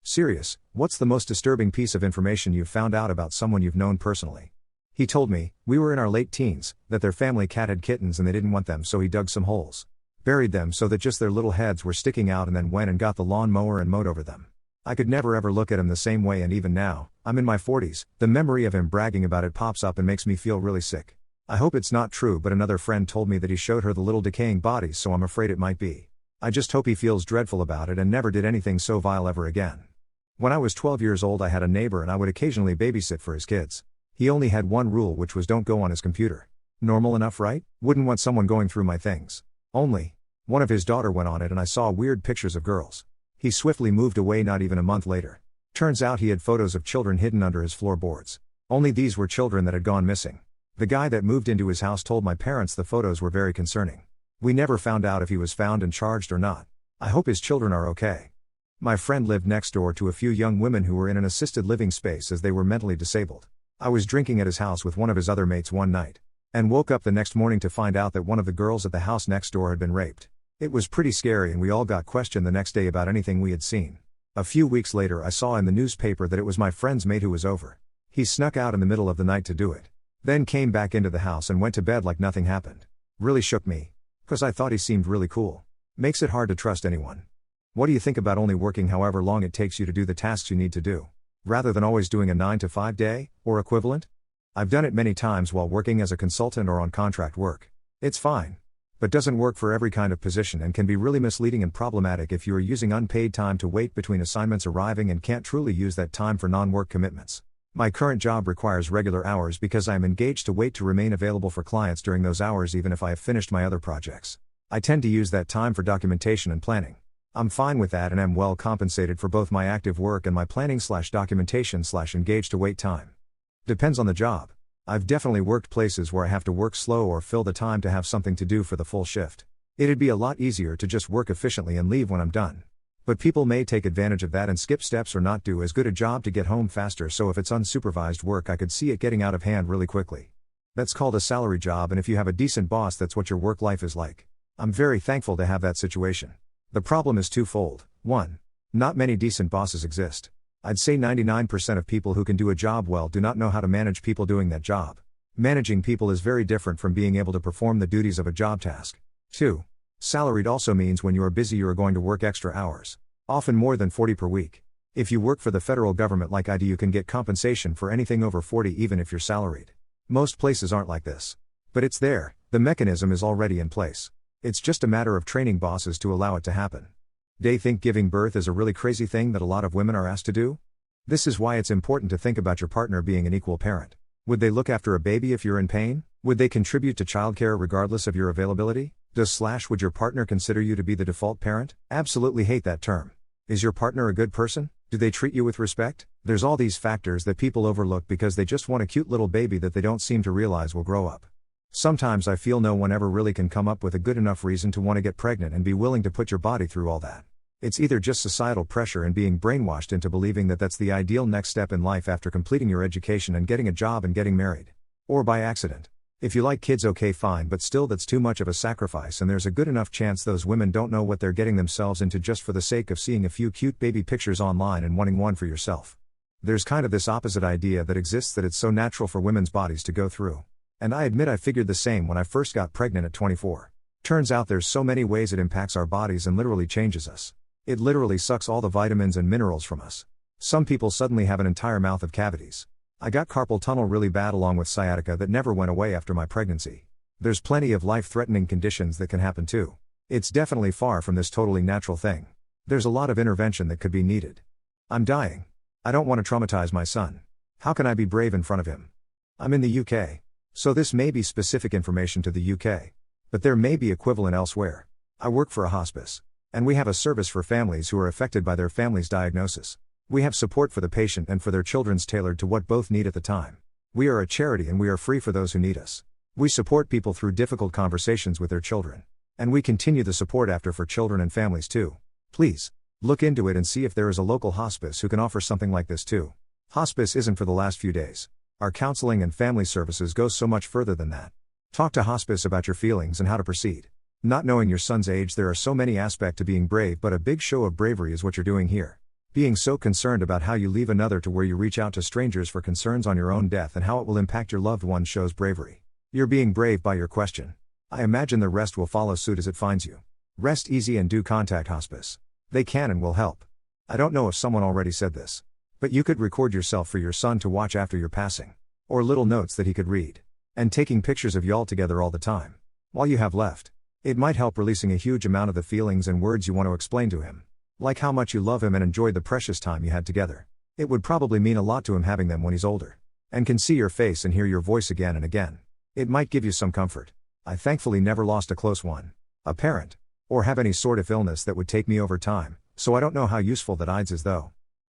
Serious, what's the most disturbing piece of information you've found out about someone you've known personally? He told me, we were in our late teens, that their family cat had kittens and they didn't want them, so he dug some holes. Buried them so that just their little heads were sticking out, and then went and got the lawn mower and mowed over them. I could never ever look at him the same way, and even now, I'm in my 40s, the memory of him bragging about it pops up and makes me feel really sick. I hope it's not true, but another friend told me that he showed her the little decaying bodies, so I'm afraid it might be. I just hope he feels dreadful about it and never did anything so vile ever again. When I was 12 years old, I had a neighbor and I would occasionally babysit for his kids. He only had one rule, which was don't go on his computer. Normal enough, right? Wouldn't want someone going through my things. Only, one of his daughter went on it and I saw weird pictures of girls. He swiftly moved away not even a month later. Turns out he had photos of children hidden under his floorboards. Only these were children that had gone missing. The guy that moved into his house told my parents the photos were very concerning. We never found out if he was found and charged or not. I hope his children are okay. My friend lived next door to a few young women who were in an assisted living space as they were mentally disabled. I was drinking at his house with one of his other mates one night, and woke up the next morning to find out that one of the girls at the house next door had been raped. It was pretty scary, and we all got questioned the next day about anything we had seen. A few weeks later, I saw in the newspaper that it was my friend's mate who was over. He snuck out in the middle of the night to do it. Then came back into the house and went to bed like nothing happened. Really shook me. 'Cause I thought he seemed really cool. Makes it hard to trust anyone. What do you think about only working however long it takes you to do the tasks you need to do, rather than always doing a 9-to-5 day, or equivalent? I've done it many times while working as a consultant or on contract work. It's fine, but doesn't work for every kind of position and can be really misleading and problematic if you are using unpaid time to wait between assignments arriving and can't truly use that time for non-work commitments. My current job requires regular hours because I am engaged to wait to remain available for clients during those hours even if I have finished my other projects. I tend to use that time for documentation and planning. I'm fine with that and am well compensated for both my active work and my planning/documentation/engaged to wait time. Depends on the job. I've definitely worked places where I have to work slow or fill the time to have something to do for the full shift. It'd be a lot easier to just work efficiently and leave when I'm done. But people may take advantage of that and skip steps or not do as good a job to get home faster, so if it's unsupervised work, I could see it getting out of hand really quickly. That's called a salary job, and if you have a decent boss, that's what your work life is like. I'm very thankful to have that situation. The problem is twofold. 1. Not many decent bosses exist. I'd say 99% of people who can do a job well do not know how to manage people doing that job. Managing people is very different from being able to perform the duties of a job task. 2. Salaried also means when you are busy you are going to work extra hours. Often more than 40 per week. If you work for the federal government like I do, you can get compensation for anything over 40 even if you're salaried. Most places aren't like this. But it's there, the mechanism is already in place. It's just a matter of training bosses to allow it to happen. They think giving birth is a really crazy thing that a lot of women are asked to do? This is why it's important to think about your partner being an equal parent. Would they look after a baby if you're in pain? Would they contribute to childcare regardless of your availability? Would your partner consider you to be the default parent? Absolutely hate that term. Is your partner a good person? Do they treat you with respect? There's all these factors that people overlook because they just want a cute little baby that they don't seem to realize will grow up. Sometimes I feel no one ever really can come up with a good enough reason to want to get pregnant and be willing to put your body through all that. It's either just societal pressure and being brainwashed into believing that that's the ideal next step in life after completing your education and getting a job and getting married. Or by accident. If you like kids, okay fine, but still that's too much of a sacrifice, and there's a good enough chance those women don't know what they're getting themselves into just for the sake of seeing a few cute baby pictures online and wanting one for yourself. There's kind of this opposite idea that exists that it's so natural for women's bodies to go through. And I admit I figured the same when I first got pregnant at 24. Turns out there's so many ways it impacts our bodies and literally changes us. It literally sucks all the vitamins and minerals from us. Some people suddenly have an entire mouth of cavities. I got carpal tunnel really bad along with sciatica that never went away after my pregnancy. There's plenty of life-threatening conditions that can happen too. It's definitely far from this totally natural thing. There's a lot of intervention that could be needed. I'm dying. I don't want to traumatize my son. How can I be brave in front of him? I'm in the UK. So this may be specific information to the UK. But there may be equivalent elsewhere. I work for a hospice. And we have a service for families who are affected by their family's diagnosis. We have support for the patient and for their children's tailored to what both need at the time. We are a charity and we are free for those who need us. We support people through difficult conversations with their children. And we continue the support after for children and families too. Please, look into it and see if there is a local hospice who can offer something like this too. Hospice isn't for the last few days. Our counseling and family services go so much further than that. Talk to hospice about your feelings and how to proceed. Not knowing your son's age, there are so many aspects to being brave, but a big show of bravery is what you're doing here. Being so concerned about how you leave another to where you reach out to strangers for concerns on your own death and how it will impact your loved one shows bravery. You're being brave by your question. I imagine the rest will follow suit as it finds you. Rest easy and do contact hospice. They can and will help. I don't know if someone already said this, but you could record yourself for your son to watch after your passing. Or little notes that he could read. And taking pictures of y'all together all the time. While you have left. It might help releasing a huge amount of the feelings and words you want to explain to him. Like how much you love him and enjoyed the precious time you had together. It would probably mean a lot to him having them when he's older. And can see your face and hear your voice again and again. It might give you some comfort. I thankfully never lost a close one. A parent. Or have any sort of illness that would take me over time, so I don't know how useful that IDS is though.